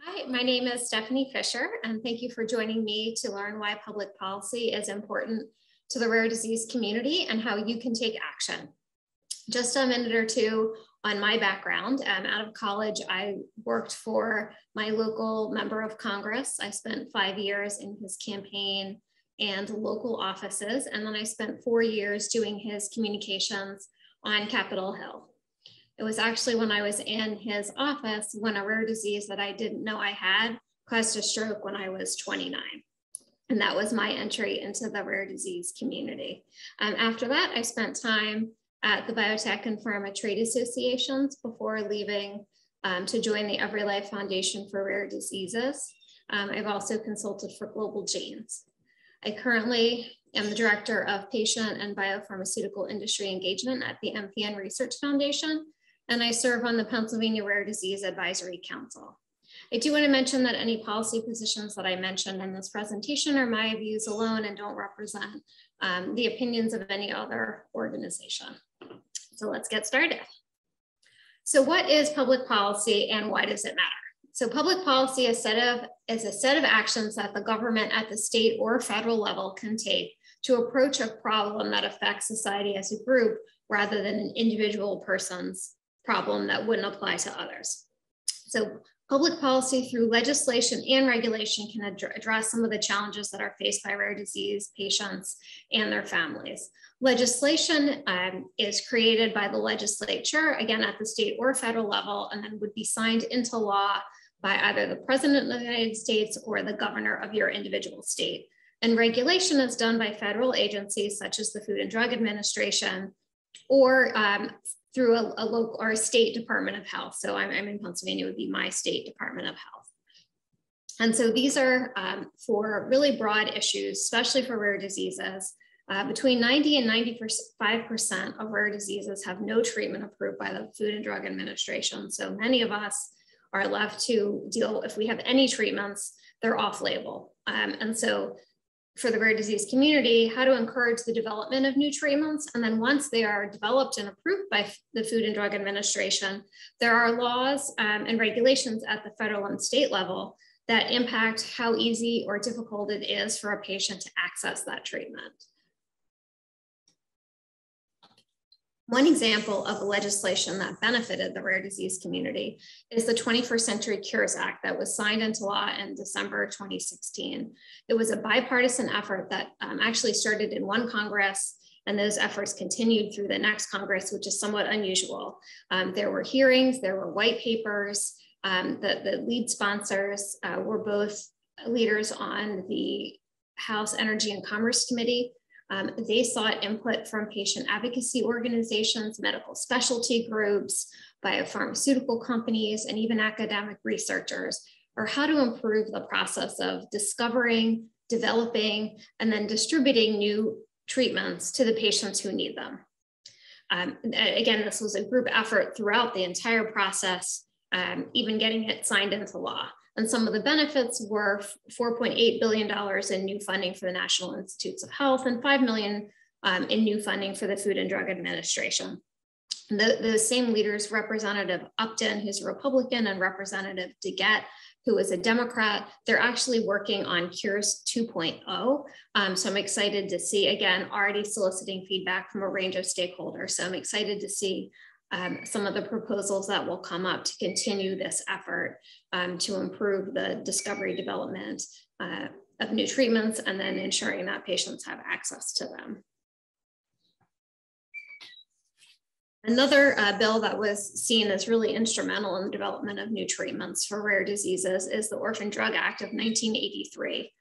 Hi, my name is Stephanie Fisher, and thank you for joining me to learn why public policy is important to the rare disease community and how you can take action. Just a minute or two on my background. Out of college, I worked for my local member of Congress. I spent 5 years in his campaign and local offices, and then I spent 4 years doing his communications on Capitol Hill. It was actually when I was in his office when a rare disease that I didn't know I had caused a stroke when I was 29. And that was my entry into the rare disease community. After that, I spent time at the biotech and pharma trade associations before leaving to join the EveryLife Foundation for Rare Diseases. I've also consulted for Global Genes. I currently am the Director of Patient and Biopharmaceutical Industry Engagement at the MPN Research Foundation, and I serve on the Pennsylvania Rare Disease Advisory Council. I do want to mention that any policy positions that I mentioned in this presentation are my views alone and don't represent the opinions of any other organization. So let's get started. So what is public policy and why does it matter? So public policy is a set of actions that the government at the state or federal level can take to approach a problem that affects society as a group rather than an individual person's problem that wouldn't apply to others. So public policy through legislation and regulation can address some of the challenges that are faced by rare disease patients and their families. Legislation is created by the legislature, again, at the state or federal level, and then would be signed into law by either the President of the United States or the governor of your individual state. And regulation is done by federal agencies such as the Food and Drug Administration or through a local or a state Department of Health. So I'm in Pennsylvania, would be my state Department of Health. And so these are for really broad issues, especially for rare diseases. Between 90 and 95% of rare diseases have no treatment approved by the Food and Drug Administration. So many of us are left to deal, if we have any treatments, they're off-label. And so for the rare disease community, how to encourage the development of new treatments. And then once they are developed and approved by the Food and Drug Administration, there are laws and regulations at the federal and state level that impact how easy or difficult it is for a patient to access that treatment. One example of legislation that benefited the rare disease community is the 21st Century Cures Act that was signed into law in December 2016. It was a bipartisan effort that actually started in one Congress, and those efforts continued through the next Congress, which is somewhat unusual. There were hearings, there were white papers. The lead sponsors were both leaders on the House Energy and Commerce Committee. They sought input from patient advocacy organizations, medical specialty groups, biopharmaceutical companies, and even academic researchers, or how to improve the process of discovering, developing, and then distributing new treatments to the patients who need them. Again, this was a group effort throughout the entire process, even getting it signed into law. And some of the benefits were $4.8 billion in new funding for the National Institutes of Health and $5 million in new funding for the Food and Drug Administration. The same leaders, Representative Upton, who's a Republican, and Representative DeGette, who is a Democrat, they're actually working on Cures 2.0. So I'm excited to see, again, already soliciting feedback from a range of stakeholders. So I'm excited to see some of the proposals that will come up to continue this effort to improve the discovery development of new treatments and then ensuring that patients have access to them. Another bill that was seen as really instrumental in the development of new treatments for rare diseases is the Orphan Drug Act of 1983.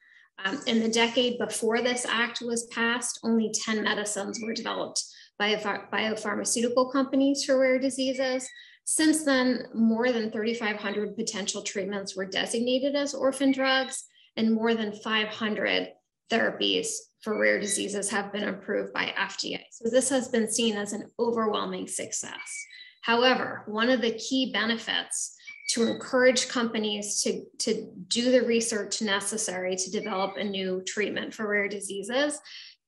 In the decade before this act was passed, only 10 medicines were developed by biopharmaceutical companies for rare diseases. Since then, more than 3,500 potential treatments were designated as orphan drugs, and more than 500 therapies for rare diseases have been approved by FDA. So this has been seen as an overwhelming success. However, one of the key benefits to encourage companies to do the research necessary to develop a new treatment for rare diseases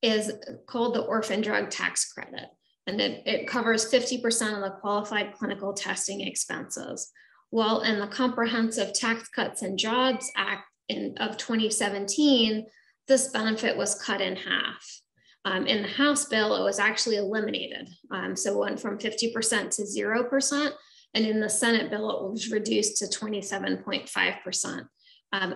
is called the Orphan Drug Tax Credit. And it covers 50% of the qualified clinical testing expenses. Well, in the Comprehensive Tax Cuts and Jobs Act of 2017, this benefit was cut in half. In the House bill, it was actually eliminated. So it went from 50% to 0%. And in the Senate bill, it was reduced to 27.5%.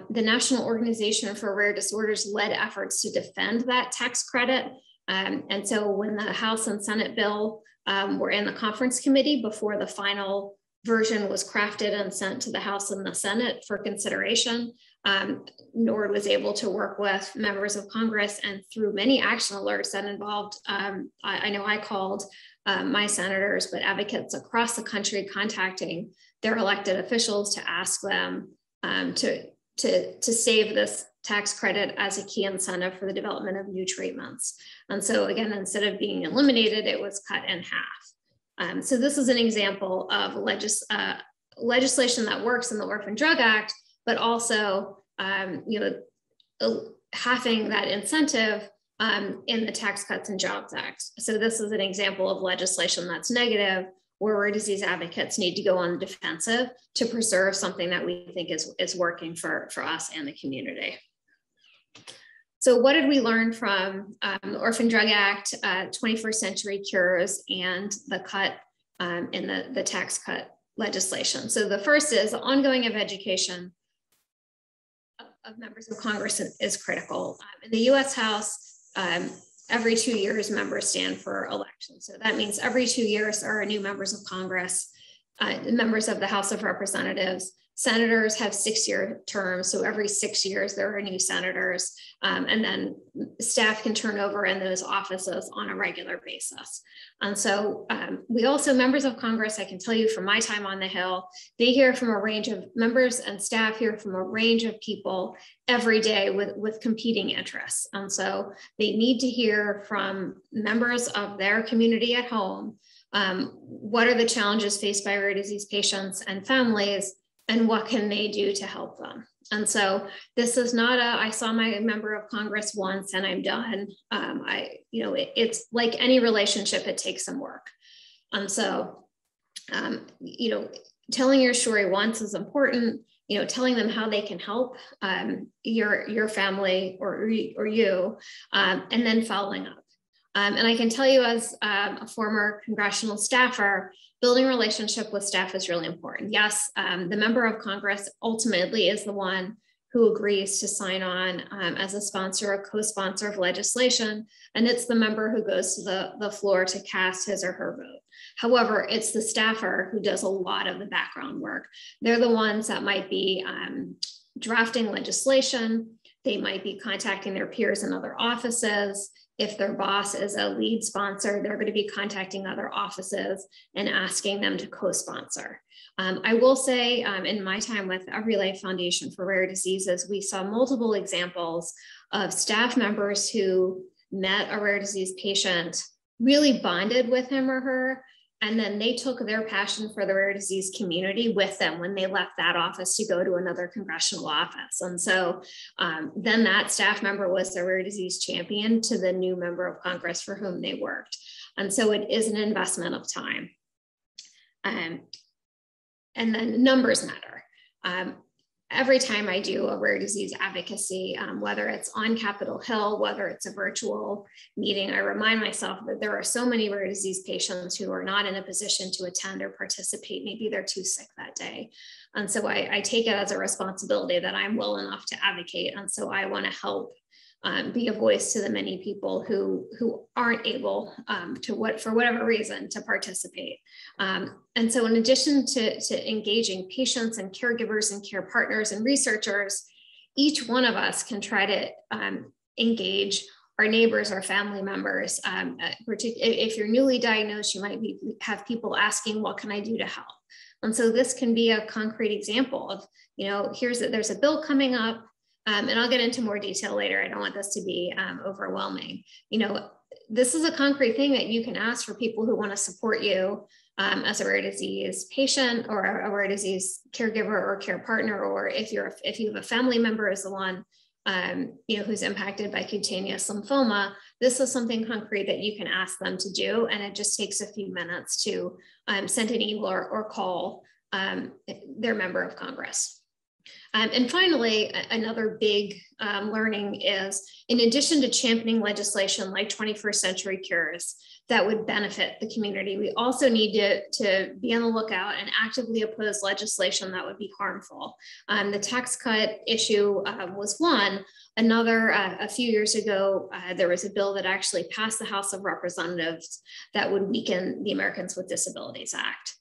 The National Organization for Rare Disorders led efforts to defend that tax credit. And so when the House and Senate bill were in the conference committee before the final version was crafted and sent to the House and the Senate for consideration, NORD was able to work with members of Congress, and through many action alerts that involved, I know I called my senators, but advocates across the country contacting their elected officials to ask them to save this tax credit as a key incentive for the development of new treatments. And so again, instead of being eliminated, it was cut in half. So this is an example of legislation that works in the Orphan Drug Act, but also halving that incentive in the Tax Cuts and Jobs Act. So this is an example of legislation that's negative, where rare disease advocates need to go on the defensive to preserve something that we think is working for us and the community. So what did we learn from the Orphan Drug Act, 21st Century Cures, and the cut in the tax cut legislation? So the first is the ongoing of education of members of Congress is critical. In the US House, every 2 years, members stand for election. So that means every 2 years there are new members of Congress, members of the House of Representatives. Senators have 6-year terms, so every 6 years there are new senators, and then staff can turn over in those offices on a regular basis. And so we also, members of Congress, I can tell you from my time on the Hill, they hear from a range of members, and staff hear from a range of people every day with competing interests. And so they need to hear from members of their community at home, what are the challenges faced by rare disease patients and families, and what can they do to help them? And so this is not I saw my member of Congress once and I'm done. It's like any relationship, it takes some work. And so, telling your story once is important, telling them how they can help your family or you, and then following up. And I can tell you as a former congressional staffer, building a relationship with staff is really important. Yes, the member of Congress ultimately is the one who agrees to sign on as a sponsor or co-sponsor of legislation, and it's the member who goes to the floor to cast his or her vote. However, it's the staffer who does a lot of the background work. They're the ones that might be drafting legislation. They might be contacting their peers in other offices. If their boss is a lead sponsor, they're going to be contacting other offices and asking them to co-sponsor. I will say in my time with EveryLife Foundation for Rare Diseases, we saw multiple examples of staff members who met a rare disease patient, really bonded with him or her, and then they took their passion for the rare disease community with them when they left that office to go to another congressional office. And so then that staff member was the rare disease champion to the new member of Congress for whom they worked. And so it is an investment of time. And then numbers matter. Every time I do a rare disease advocacy, whether it's on Capitol Hill, whether it's a virtual meeting, I remind myself that there are so many rare disease patients who are not in a position to attend or participate. Maybe they're too sick that day. And so I take it as a responsibility that I'm well enough to advocate. And so I want to help be a voice to the many people who aren't able for whatever reason to participate. And so in addition to engaging patients and caregivers and care partners and researchers, each one of us can try to engage our neighbors or family members. If you're newly diagnosed, you might have people asking, what can I do to help? And so this can be a concrete example of, there's a bill coming up. And I'll get into more detail later. I don't want this to be overwhelming. This is a concrete thing that you can ask for people who want to support you as a rare disease patient or a rare disease caregiver or care partner, or if you have a family member as the one who's impacted by cutaneous lymphoma. This is something concrete that you can ask them to do, and it just takes a few minutes to send an email or call their member of Congress. And finally, another big learning is, in addition to championing legislation like 21st Century Cures that would benefit the community, we also need to be on the lookout and actively oppose legislation that would be harmful. The tax cut issue was one. Another, a few years ago, there was a bill that actually passed the House of Representatives that would weaken the Americans with Disabilities Act.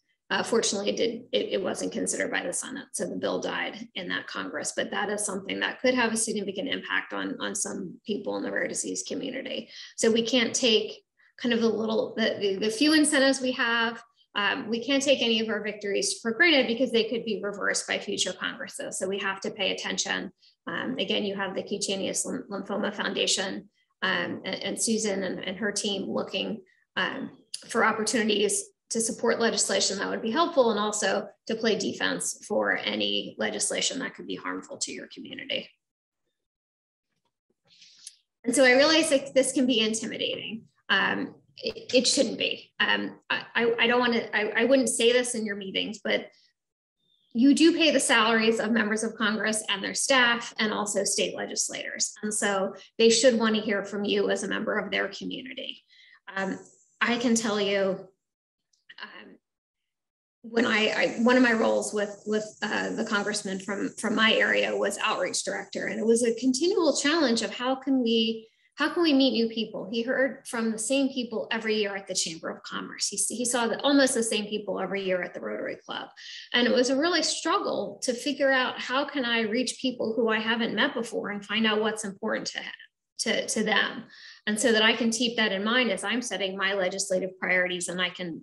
Fortunately, it wasn't considered by the Senate, so the bill died in that Congress, but that is something that could have a significant impact on some people in the rare disease community. So we can't take kind of the few incentives we have, we can't take any of our victories for granted because they could be reversed by future Congresses. So we have to pay attention. Again, you have the Cutaneous Lymphoma Foundation and Susan and her team looking for opportunities to support legislation that would be helpful, and also to play defense for any legislation that could be harmful to your community. And so I realize that this can be intimidating. It shouldn't be. I don't want to, I wouldn't say this in your meetings, but you do pay the salaries of members of Congress and their staff, and also state legislators. And so they should want to hear from you as a member of their community. I can tell you, when one of my roles with the congressman from my area was outreach director, and it was a continual challenge of how can we meet new people. He heard from the same people every year at the Chamber of Commerce. He saw almost the same people every year at the Rotary Club, and it was a really struggle to figure out how can I reach people who I haven't met before and find out what's important to them, and so that I can keep that in mind as I'm setting my legislative priorities, and I can,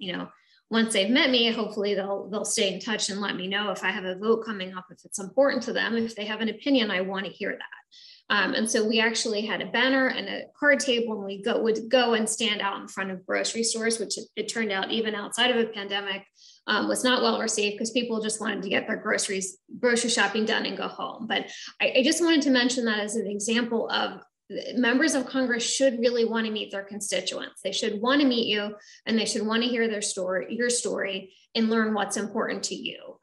once they've met me, hopefully they'll stay in touch and let me know if I have a vote coming up, if it's important to them. If they have an opinion, I want to hear that. And so we actually had a banner and a card table, and we would go and stand out in front of grocery stores, which it turned out, even outside of a pandemic, was not well received because people just wanted to get their grocery shopping done and go home. But I just wanted to mention that as an example of members of Congress should really want to meet their constituents. They should want to meet you, and they should want to hear your story, and learn what's important to you.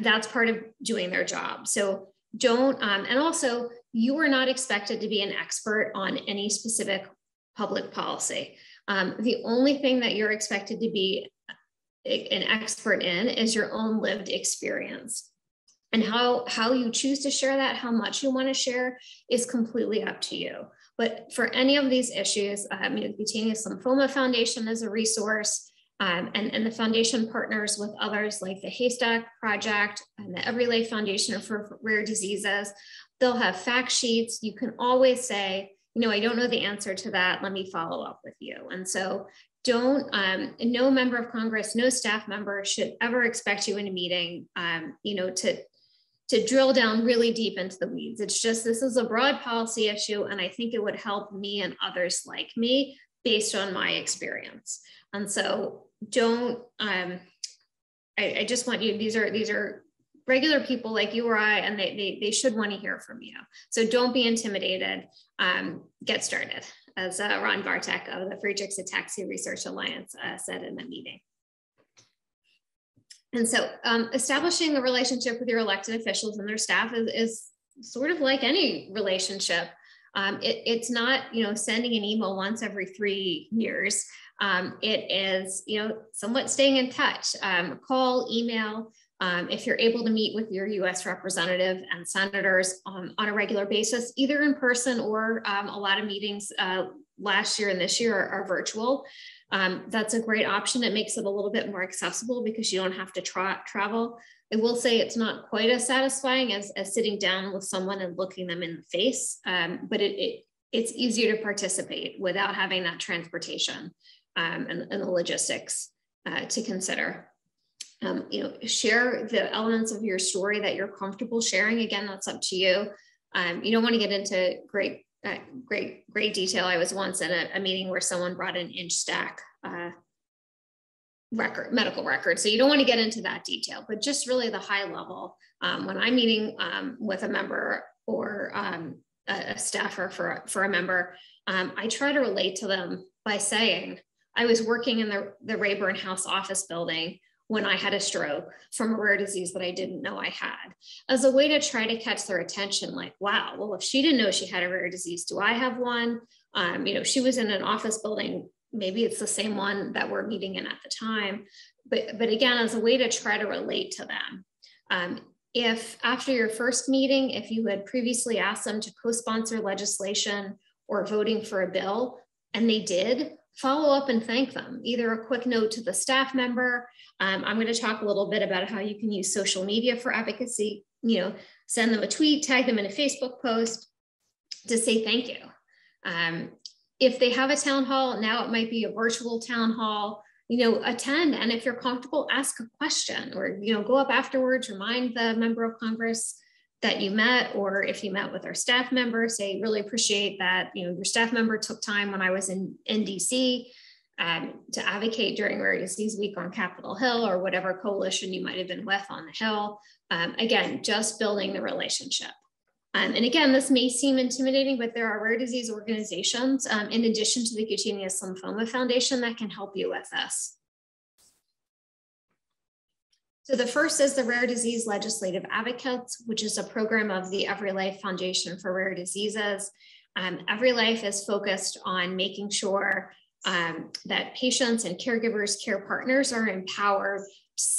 That's part of doing their job. So don't, and also you are not expected to be an expert on any specific public policy. The only thing that you're expected to be an expert in is your own lived experience. And how you choose to share that, how much you want to share, is completely up to you. But for any of these issues, the Cutaneous Lymphoma Foundation is a resource, and the foundation partners with others like the Haystack Project and the Everylay Foundation for Rare Diseases. They'll have fact sheets. You can always say, I don't know the answer to that. Let me follow up with you. And so no member of Congress, no staff member should ever expect you in a meeting, to drill down really deep into the weeds. It's just, this is a broad policy issue, and I think it would help me and others like me based on my experience. And so I just want you, these are regular people like you or I, and they should want to hear from you. So don't be intimidated, get started, as Ron Bartek of the Friedreich's Ataxia Research Alliance said in the meeting. And so establishing a relationship with your elected officials and their staff is sort of like any relationship. It's not, sending an email once every 3 years. It is, somewhat staying in touch, call, email. If you're able to meet with your US representative and senators on a regular basis, either in person or a lot of meetings last year and this year are virtual. That's a great option. It makes it a little bit more accessible because you don't have to travel. I will say it's not quite as satisfying as sitting down with someone and looking them in the face, but it's easier to participate without having that transportation and the logistics to consider. Share the elements of your story that you're comfortable sharing. Again, that's up to you. You don't want to get into great detail. I was once in a meeting where someone brought an inch stack medical record. So you don't want to get into that detail, but just really the high level. When I'm meeting with a member or a staffer for a member, I try to relate to them by saying, I was working in the Rayburn House office building when I had a stroke from a rare disease that I didn't know I had, as a way to try to catch their attention. Like, wow, well, if she didn't know she had a rare disease, do I have one? She was in an office building. Maybe it's the same one that we're meeting in at the time. But again, as a way to try to relate to them. If after your first meeting, if you had previously asked them to co-sponsor legislation or voting for a bill, and they did, follow up and thank them. Either a quick note to the staff member. I'm going to talk a little bit about how you can use social media for advocacy, send them a tweet, tag them in a Facebook post to say thank you. If they have a town hall, now it might be a virtual town hall, attend. And if you're comfortable, ask a question or, go up afterwards, remind the member of Congress that you met, or if you met with our staff member, say, really appreciate that, your staff member took time when I was in DC to advocate during Rare Disease Week on Capitol Hill, or whatever coalition you might have been with on the Hill. Again, just building the relationship. And again, this may seem intimidating, but there are rare disease organizations, in addition to the Cutaneous Lymphoma Foundation, that can help you with this. So the first is the Rare Disease Legislative Advocates, which is a program of the EveryLife Foundation for Rare Diseases. EveryLife is focused on making sure that patients and caregivers, care partners are empowered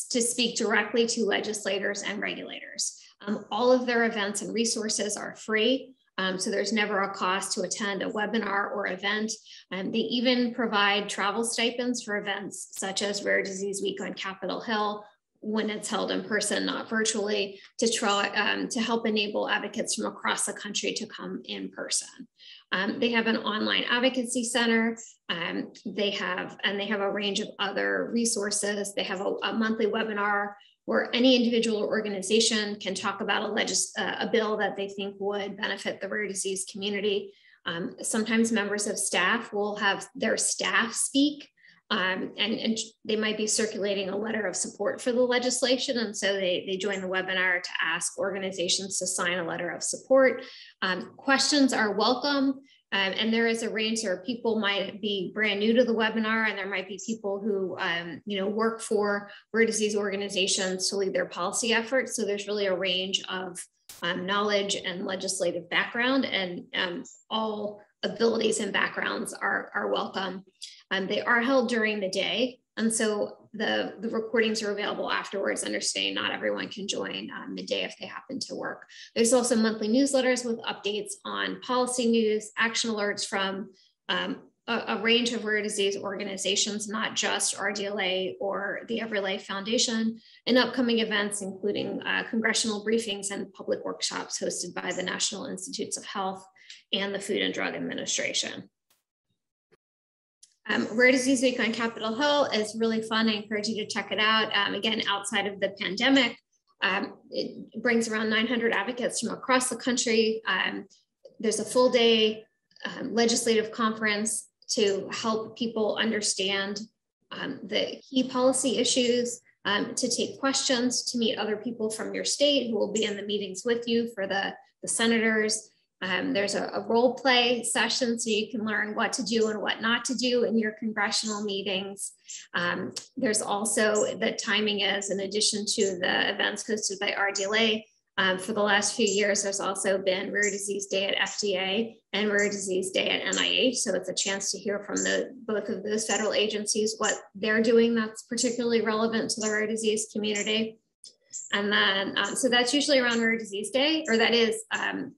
to speak directly to legislators and regulators. All of their events and resources are free, so there's never a cost to attend a webinar or event. They even provide travel stipends for events such as Rare Disease Week on Capitol Hill, when it's held in person, not virtually, to try to help enable advocates from across the country to come in person. They have an online advocacy center. They have a range of other resources. They have a monthly webinar where any individual or organization can talk about a bill that they think would benefit the rare disease community. Sometimes members of staff will have their staff speak. And they might be circulating a letter of support for the legislation. And so they join the webinar to ask organizations to sign a letter of support. Questions are welcome. And there is a range. There are people might be brand new to the webinar, and there might be people who work for rare disease organizations to lead their policy efforts. So there's really a range of knowledge and legislative background, and all abilities and backgrounds are welcome. They are held during the day, and so the recordings are available afterwards. Understanding not everyone can join midday if they happen to work. There's also monthly newsletters with updates on policy news, action alerts from a range of rare disease organizations, not just RDLA or the EveryLife Foundation, and upcoming events, including congressional briefings and public workshops hosted by the National Institutes of Health and the Food and Drug Administration. Rare Disease Week on Capitol Hill is really fun. I encourage you to check it out. Again, outside of the pandemic, it brings around 900 advocates from across the country. There's a full day legislative conference to help people understand the key policy issues, to take questions, to meet other people from your state who will be in the meetings with you for the senators. There's a role play session so you can learn what to do and what not to do in your congressional meetings. There's also, the timing is, in addition to the events hosted by RDLA, for the last few years, there's also been Rare Disease Day at FDA and Rare Disease Day at NIH. So it's a chance to hear from both of those federal agencies what they're doing that's particularly relevant to the rare disease community. And then, so that's usually around Rare Disease Day, or that is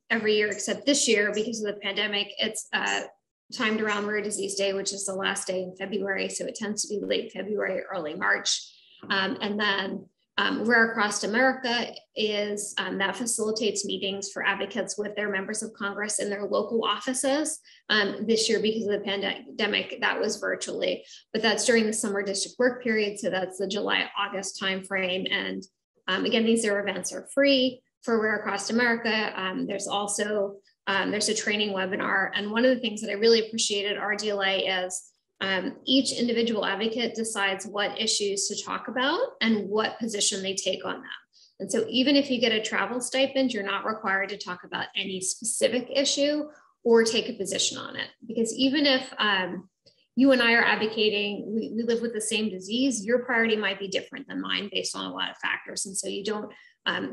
every year, except this year, because of the pandemic, it's timed around Rare Disease Day, which is the last day in February. So it tends to be late February, early March. And then Rare Across America is that facilitates meetings for advocates with their members of Congress in their local offices. This year, because of the pandemic, that was virtually, but that's during the summer district work period. So that's the July-August timeframe. And again, these events are free for Rare Across America. There's also, there's a training webinar. And one of the things that I really appreciated RDLA is each individual advocate decides what issues to talk about and what position they take on them. And so even if you get a travel stipend, you're not required to talk about any specific issue or take a position on it. Because even if you and I are advocating, we live with the same disease, your priority might be different than mine based on a lot of factors. And so you don't,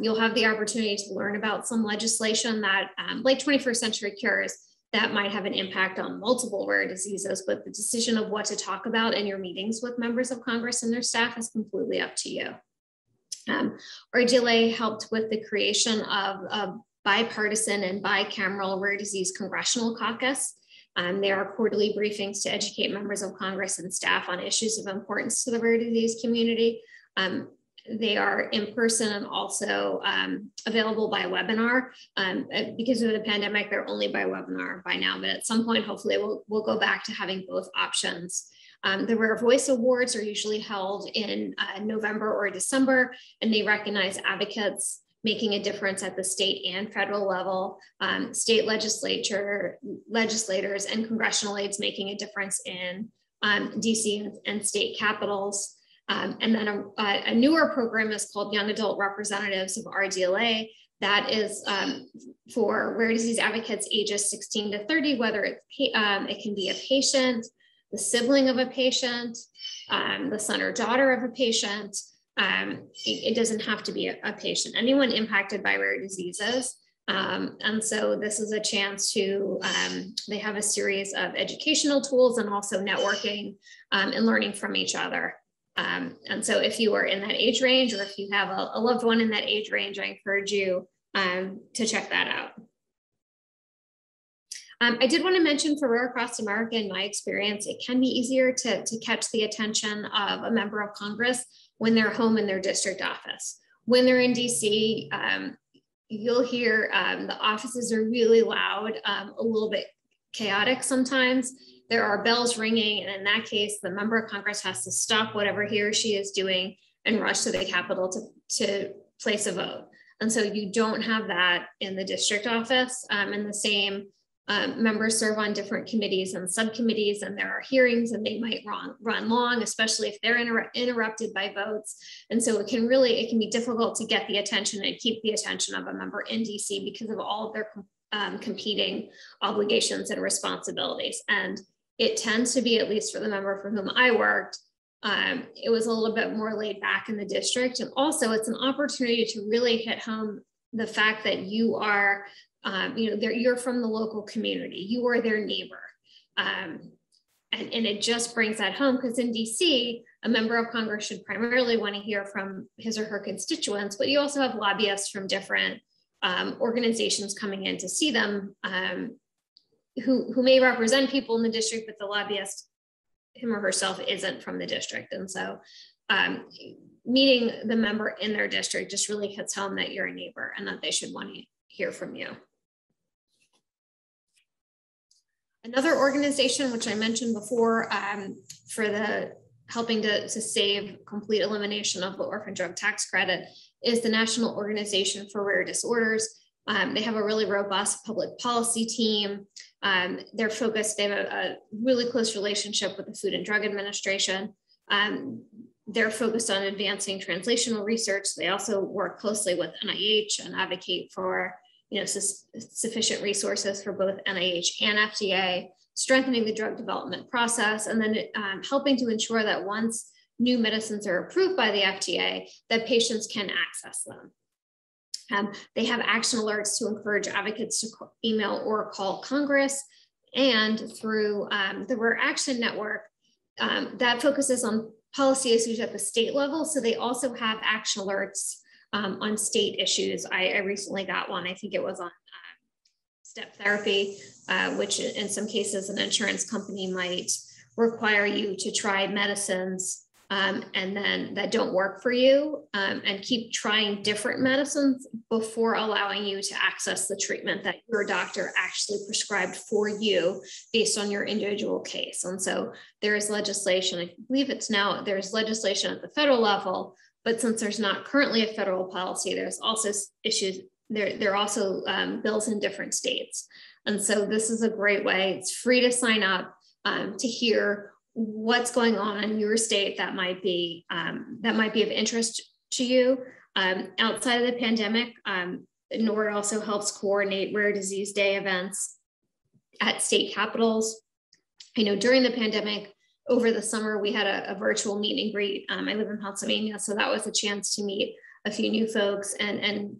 you'll have the opportunity to learn about some legislation that, like 21st Century Cures, that might have an impact on multiple rare diseases, but the decision of what to talk about in your meetings with members of Congress and their staff is completely up to you. RDLA helped with the creation of a bipartisan and bicameral rare disease congressional caucus. There are quarterly briefings to educate members of Congress and staff on issues of importance to the rare disease community. They are in person and also available by webinar. Because of the pandemic, they're only by webinar by now, but at some point, hopefully we'll go back to having both options. The Rare Voice Awards are usually held in November or December, and they recognize advocates making a difference at the state and federal level, state legislators and congressional aides making a difference in DC and state capitals. And then a newer program is called Young Adult Representatives of RDLA. That is for rare disease advocates ages 16 to 30, whether it can be a patient, the sibling of a patient, the son or daughter of a patient. It doesn't have to be a patient, anyone impacted by rare diseases. And so this is a chance to, they have a series of educational tools and also networking and learning from each other. And so if you are in that age range, or if you have a loved one in that age range, I encourage you to check that out. I did want to mention for Rare Cross America, in my experience, it can be easier to catch the attention of a member of Congress when they're home in their district office. When they're in DC, you'll hear the offices are really loud, a little bit chaotic sometimes. There are bells ringing, and in that case, the member of Congress has to stop whatever he or she is doing and rush to the Capitol to place a vote. And so you don't have that in the district office, and the same members serve on different committees and subcommittees, and there are hearings and they might run long, especially if they're interrupted by votes. And so it can be difficult to get the attention and keep the attention of a member in DC because of all of their competing obligations and responsibilities. And it tends to be, at least for the member for whom I worked, it was a little bit more laid back in the district. And also it's an opportunity to really hit home the fact that you are you're from the local community, you are their neighbor. And it just brings that home, because in DC, a member of Congress should primarily want to hear from his or her constituents, but you also have lobbyists from different organizations coming in to see them, who may represent people in the district, but the lobbyist, him or herself, isn't from the district. And so meeting the member in their district just really hits home that you're a neighbor and that they should want to hear from you. Another organization, which I mentioned before, for the helping to save complete elimination of the orphan drug tax credit, is the National Organization for Rare Disorders. They have a really robust public policy team. They're focused, they have a really close relationship with the Food and Drug Administration. They're focused on advancing translational research. They also work closely with NIH and advocate for sufficient resources for both NIH and FDA, strengthening the drug development process, and then helping to ensure that once new medicines are approved by the FDA, that patients can access them. They have action alerts to encourage advocates to email or call Congress, and through the Rare Action Network, that focuses on policy issues at the state level. So they also have action alerts on state issues. I recently got one, I think it was on step therapy, which in some cases an insurance company might require you to try medicines and then that don't work for you, and keep trying different medicines before allowing you to access the treatment that your doctor actually prescribed for you based on your individual case. And so there is legislation, I believe there's legislation at the federal level, but since there's not currently a federal policy, there's also issues, there are also bills in different states. And so this is a great way. It's free to sign up to hear what's going on in your state that might be of interest to you. Outside of the pandemic, NORD also helps coordinate Rare Disease Day events at state capitals. During the pandemic, over the summer, we had a virtual meet and greet. I live in Pennsylvania, so that was a chance to meet a few new folks and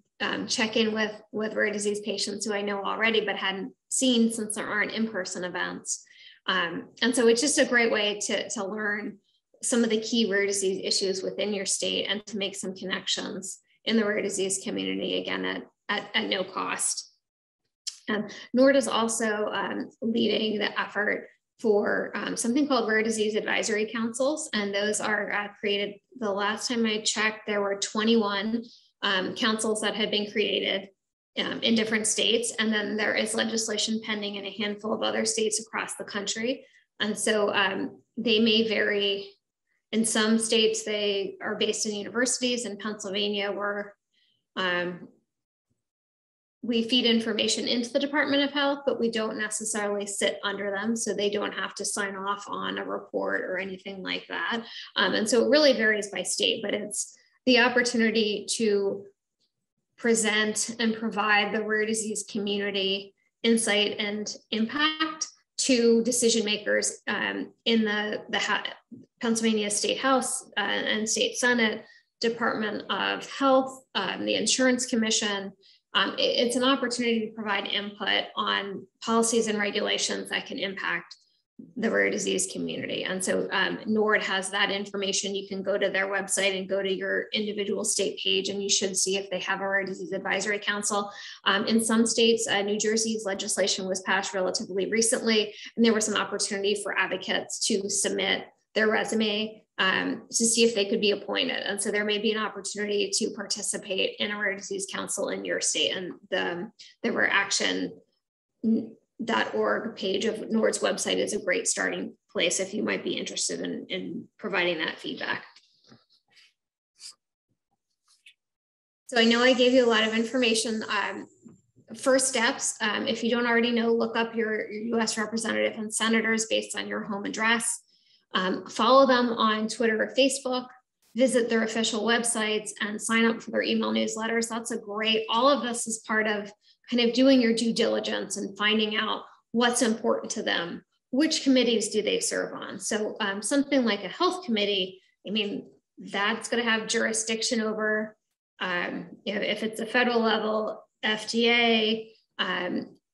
check in with rare disease patients who I know already, but hadn't seen since there aren't in-person events. And so it's just a great way to learn some of the key rare disease issues within your state and to make some connections in the rare disease community, again, at no cost. NORD is also leading the effort for something called Rare Disease Advisory Councils. And those are created, the last time I checked, there were 21 councils that had been created in different states. And then there is legislation pending in a handful of other states across the country. And so they may vary. In some states, they are based in universities. In Pennsylvania, where we feed information into the Department of Health, but we don't necessarily sit under them. So they don't have to sign off on a report or anything like that. And so it really varies by state, but it's the opportunity to present and provide the rare disease community insight and impact to decision makers in the Pennsylvania State House and State Senate, Department of Health, the Insurance Commission. It's an opportunity to provide input on policies and regulations that can impact the rare disease community. And so NORD has that information. You can go to their website and go to your individual state page, and you should see if they have a Rare Disease Advisory Council. In some states, New Jersey's legislation was passed relatively recently, and there was an opportunity for advocates to submit their resume to see if they could be appointed. And so there may be an opportunity to participate in a Rare Disease Council in your state. And the Rare Action .org page of NORD's website is a great starting place if you might be interested in providing that feedback. So I know I gave you a lot of information. First steps, if you don't already know, look up your US representative and senators based on your home address. Follow them on Twitter or Facebook, visit their official websites and sign up for their email newsletters. That's a great, all of this is part of kind of doing your due diligence and finding out what's important to them. Which committees do they serve on? So something like a health committee, I mean, that's going to have jurisdiction over, if it's a federal level, FDA,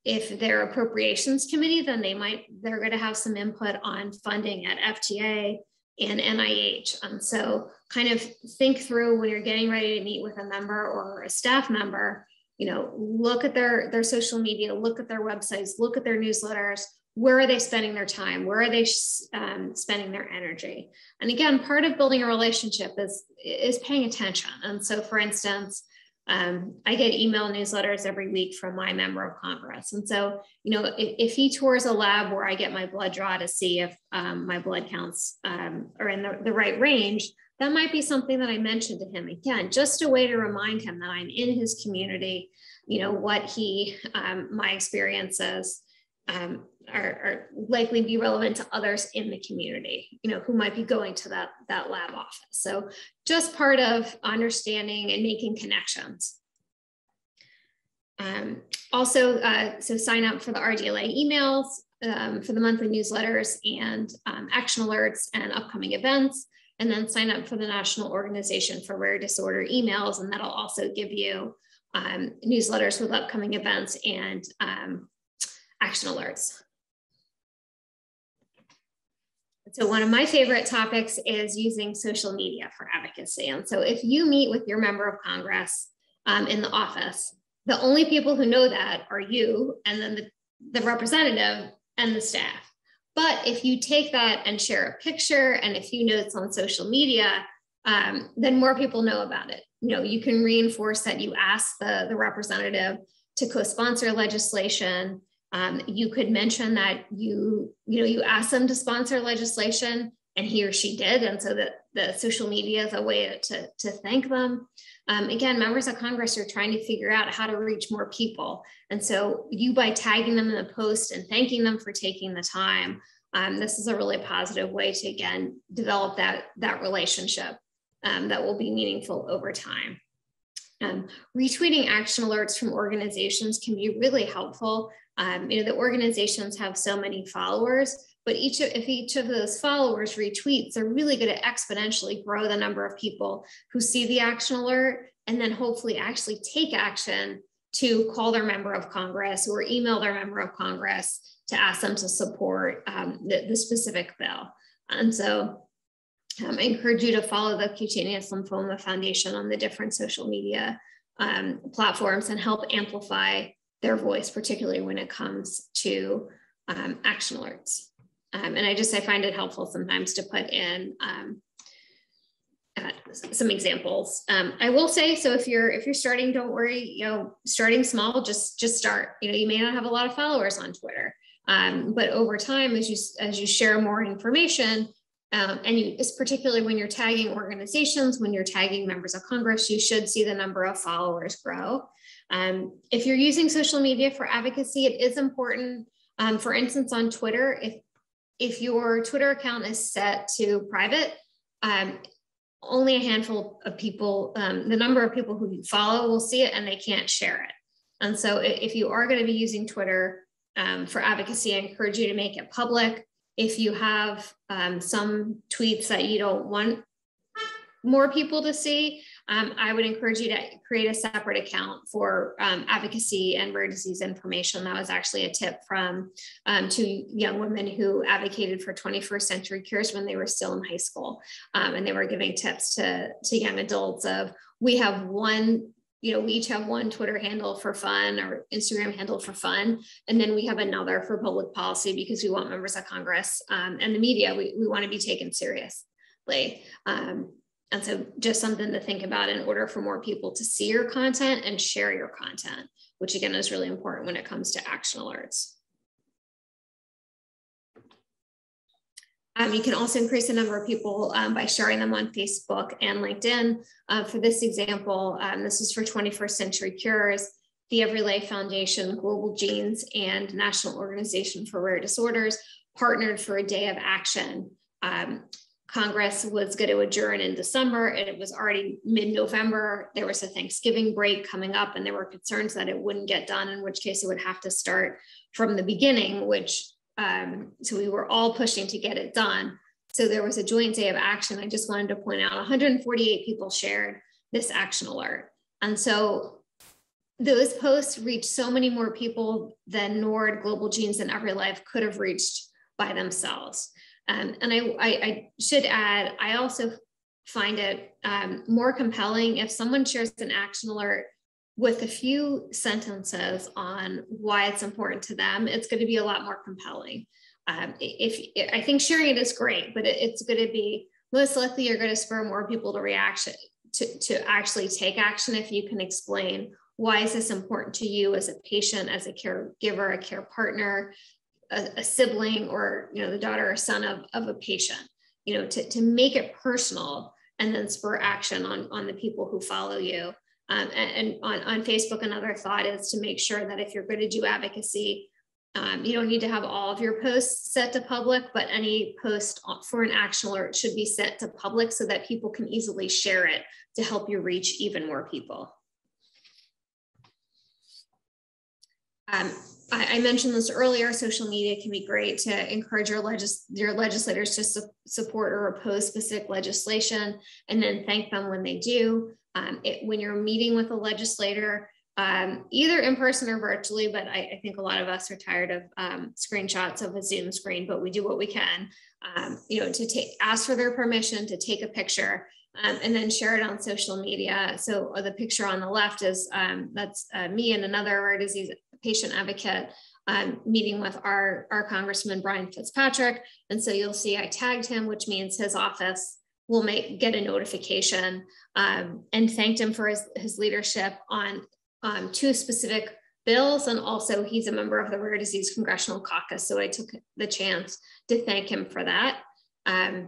if they're appropriations committee, then they're going to have some input on funding at FDA and NIH. And so kind of think through when you're getting ready to meet with a member or a staff member, look at their social media, look at their websites, look at their newsletters. Where are they spending their time? Where are they spending their energy? And again, part of building a relationship is paying attention. And so for instance, I get email newsletters every week from my member of Congress. And so, if he tours a lab where I get my blood draw to see if my blood counts are in the right range, that might be something that I mentioned to him. Again, just a way to remind him that I'm in his community, what my experiences are likely be relevant to others in the community, who might be going to that lab office. So just part of understanding and making connections. Also, so sign up for the RDLA emails, for the monthly newsletters and action alerts and upcoming events. And then sign up for the National Organization for Rare Disorder emails. And that'll also give you newsletters with upcoming events and action alerts. So one of my favorite topics is using social media for advocacy. And so if you meet with your member of Congress in the office, the only people who know that are you and then the representative and the staff. But if you take that and share a picture and a few notes on social media, then more people know about it. You can reinforce that you asked the representative to co-sponsor legislation. You could mention that you asked them to sponsor legislation and he or she did. And so that the social media is a way to thank them. Again, members of Congress are trying to figure out how to reach more people. And so by tagging them in the post and thanking them for taking the time, this is a really positive way to, again, develop that relationship that will be meaningful over time. Retweeting action alerts from organizations can be really helpful. The organizations have so many followers, but if each of those followers retweets, they're really going to exponentially grow the number of people who see the action alert and then hopefully actually take action to call their member of Congress or email their member of Congress to ask them to support the specific bill. And so I encourage you to follow the Cutaneous Lymphoma Foundation on the different social media platforms and help amplify their voice, particularly when it comes to action alerts. And I find it helpful sometimes to put in some examples. I will say, so if you're starting, don't worry, starting small, just start. You may not have a lot of followers on Twitter, but over time, as you share more information, it's particularly when you're tagging organizations, when you're tagging members of Congress, you should see the number of followers grow. If you're using social media for advocacy, it is important. For instance, on Twitter, if your Twitter account is set to private, only a handful of people, the number of people who you follow will see it and they can't share it. And so if you are going to be using Twitter for advocacy, I encourage you to make it public. If you have some tweets that you don't want more people to see, I would encourage you to create a separate account for advocacy and rare disease information. That was actually a tip from two young women who advocated for 21st Century Cures when they were still in high school. And they were giving tips to young adults of, we each have one Twitter handle for fun or Instagram handle for fun. And then we have another for public policy because we want members of Congress and the media, we want to be taken seriously. And so just something to think about in order for more people to see your content and share your content, which again is really important when it comes to action alerts. You can also increase the number of people by sharing them on Facebook and LinkedIn. For this example, this is for 21st Century Cures, the Every Foundation, Global Genes, and National Organization for Rare Disorders partnered for a day of action. Congress was going to adjourn in December, and it was already mid-November. There was a Thanksgiving break coming up, and there were concerns that it wouldn't get done, in which case it would have to start from the beginning, so we were all pushing to get it done. So there was a joint day of action. I just wanted to point out 148 people shared this action alert. And so those posts reached so many more people than NORD, Global Genes, and Every Life could have reached by themselves. And I should add, I also find it more compelling if someone shares an action alert with a few sentences on why it's important to them. It's going to be a lot more compelling. I think sharing it is great, but it's going to be most likely you're going to spur more people to actually take action if you can explain why is this important to you as a patient, as a caregiver, a care partner, a sibling, or the daughter or son of a patient, to make it personal and then spur action on the people who follow you. And on Facebook, another thought is to make sure that if you're going to do advocacy, you don't need to have all of your posts set to public, but any post for an action alert should be set to public so that people can easily share it to help you reach even more people. I mentioned this earlier, social media can be great to encourage your legislators to support or oppose specific legislation and then thank them when they do. When you're meeting with a legislator, either in person or virtually, but I think a lot of us are tired of screenshots of a Zoom screen, but we do what we can, to ask for their permission to take a picture and then share it on social media. So the picture on the left is that's me and another rare disease patient advocate meeting with our Congressman Brian Fitzpatrick. And so you'll see I tagged him, which means his office will get a notification, and thanked him for his leadership on two specific bills. And also he's a member of the Rare Disease Congressional Caucus. So I took the chance to thank him for that. And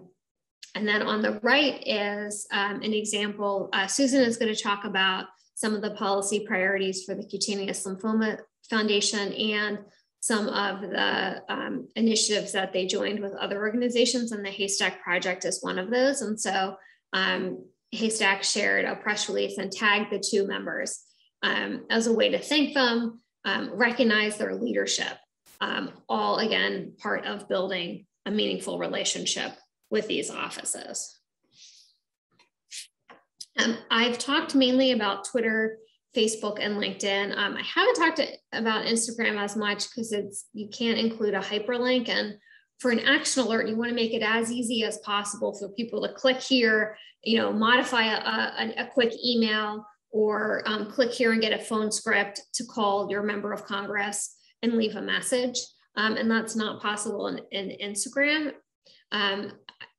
then on the right is an example. Susan is going to talk about some of the policy priorities for the Cutaneous Lymphoma Foundation and some of the initiatives that they joined with other organizations, and the Haystack Project is one of those. And so Haystack shared a press release and tagged the two members as a way to thank them, recognize their leadership, all again, part of building a meaningful relationship with these offices. I've talked mainly about Twitter, Facebook, and LinkedIn. I haven't talked about Instagram as much because you can't include a hyperlink. And for an action alert, you want to make it as easy as possible for people to click here, modify a quick email, or click here and get a phone script to call your member of Congress and leave a message. And that's not possible in Instagram.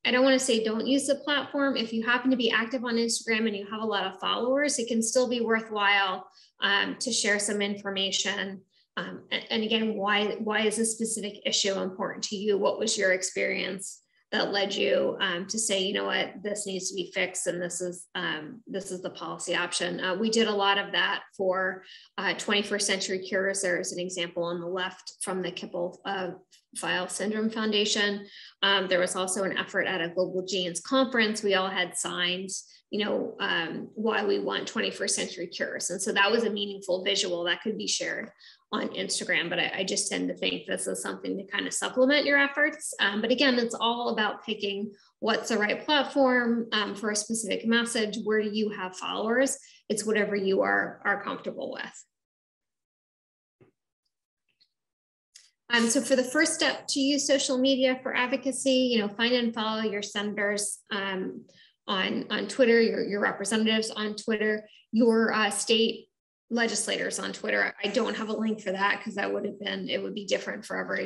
I don't want to say don't use the platform. If you happen to be active on Instagram and you have a lot of followers, it can still be worthwhile to share some information. And again, why is a specific issue important to you? What was your experience that led you to say, you know what, this needs to be fixed, and this is the policy option. We did a lot of that for 21st Century Cures. There's an example on the left from the Klippel-Feil Syndrome Foundation. There was also an effort at a Global Genes conference. We all had signs, why we want 21st Century Cures. And so that was a meaningful visual that could be shared on Instagram, but I just tend to think this is something to kind of supplement your efforts. But again, it's all about picking what's the right platform for a specific message. Where do you have followers? It's whatever you are comfortable with. So for the first step to use social media for advocacy, find and follow your senators on Twitter, your representatives on Twitter, your state legislators on Twitter. I don't have a link for that because it would be different for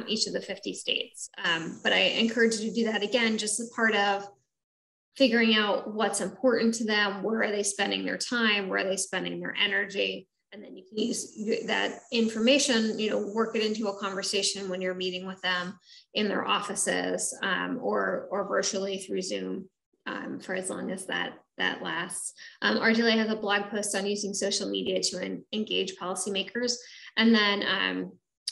each of the 50 states. But I encourage you to do that again, just as part of figuring out what's important to them, where are they spending their time, where are they spending their energy, and then you can use that information, work it into a conversation when you're meeting with them in their offices or virtually through Zoom for as long as that lasts. RDLA has a blog post on using social media to engage policymakers, and then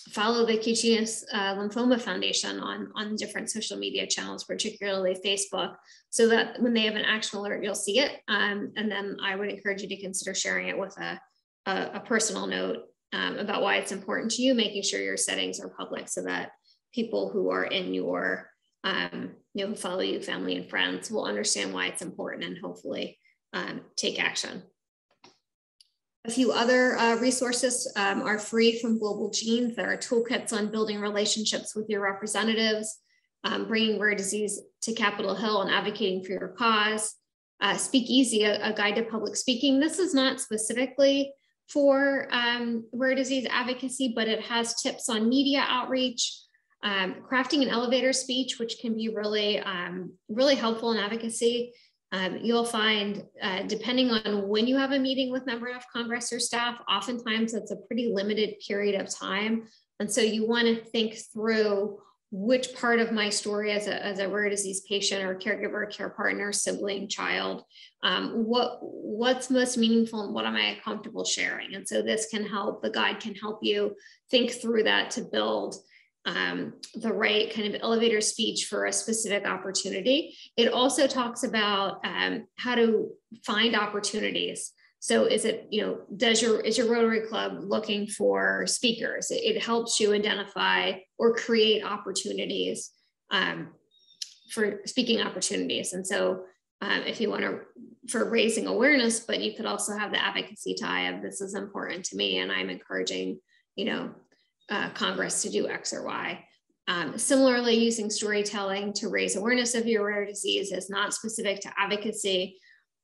follow the Cutaneous Lymphoma Foundation on different social media channels, particularly Facebook, so that when they have an action alert, you'll see it. And then I would encourage you to consider sharing it with a personal note about why it's important to you, making sure your settings are public so that people who are in your who follow you, family and friends, will understand why it's important and hopefully take action. A few other resources are free from Global Genes. There are toolkits on building relationships with your representatives, bringing rare disease to Capitol Hill and advocating for your cause. Speak Easy, a guide to public speaking. This is not specifically for rare disease advocacy, but it has tips on media outreach, crafting an elevator speech, which can be really helpful in advocacy. You'll find, depending on when you have a meeting with member of Congress or staff, oftentimes it's a pretty limited period of time. And so you want to think through which part of my story as a rare disease patient or caregiver, care partner, sibling, child, what's most meaningful and what am I comfortable sharing? And so this can help, the guide can help you think through that to build the right kind of elevator speech for a specific opportunity. It also talks about how to find opportunities. So is it, is your Rotary Club looking for speakers? It helps you identify or create opportunities for speaking opportunities. And so if you want to, for raising awareness, but you could also have the advocacy tie of this is important to me and I'm encouraging, Congress to do X or Y. Similarly, using storytelling to raise awareness of your rare disease is not specific to advocacy,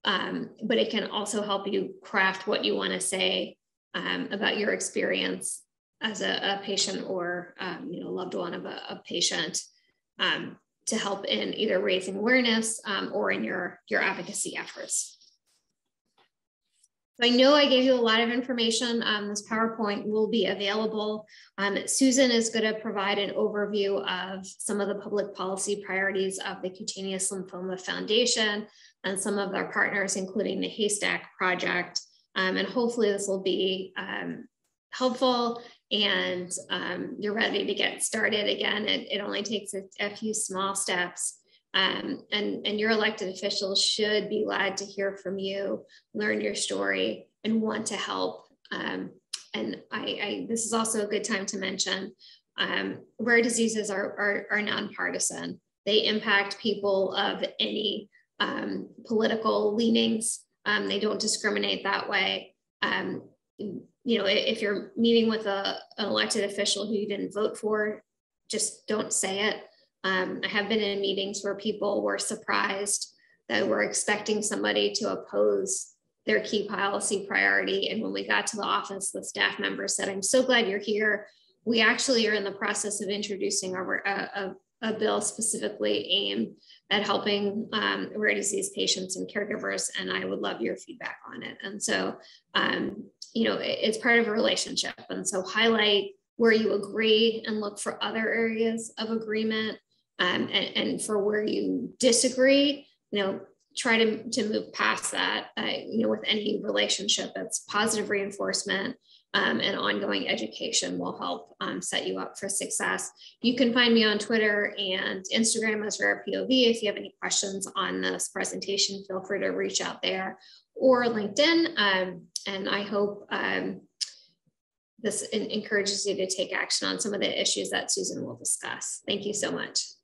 but it can also help you craft what you want to say about your experience as a patient or loved one of a patient to help in either raising awareness or in your advocacy efforts. I know I gave you a lot of information. This PowerPoint will be available. Susan is going to provide an overview of some of the public policy priorities of the Cutaneous Lymphoma Foundation and some of our partners, including the Haystack Project. And hopefully this will be helpful and you're ready to get started. Again, it only takes a few small steps. And your elected officials should be glad to hear from you, learn your story, and want to help. And this is also a good time to mention, rare diseases are nonpartisan. They impact people of any political leanings. They don't discriminate that way. You know, if you're meeting with an elected official who you didn't vote for, just don't say it. I have been in meetings where people were surprised that we're expecting somebody to oppose their key policy priority. And when we got to the office, the staff member said, "I'm so glad you're here. We actually are in the process of introducing a bill specifically aimed at helping rare disease patients and caregivers, and I would love your feedback on it." And so, you know, it's part of a relationship. And so highlight where you agree and look for other areas of agreement, and for where you disagree, you know, try to move past that. You know, with any relationship, it's positive reinforcement and ongoing education will help set you up for success. You can find me on Twitter and Instagram as Rare POV. If you have any questions on this presentation, feel free to reach out there, or LinkedIn. And I hope this encourages you to take action on some of the issues that Susan will discuss. Thank you so much.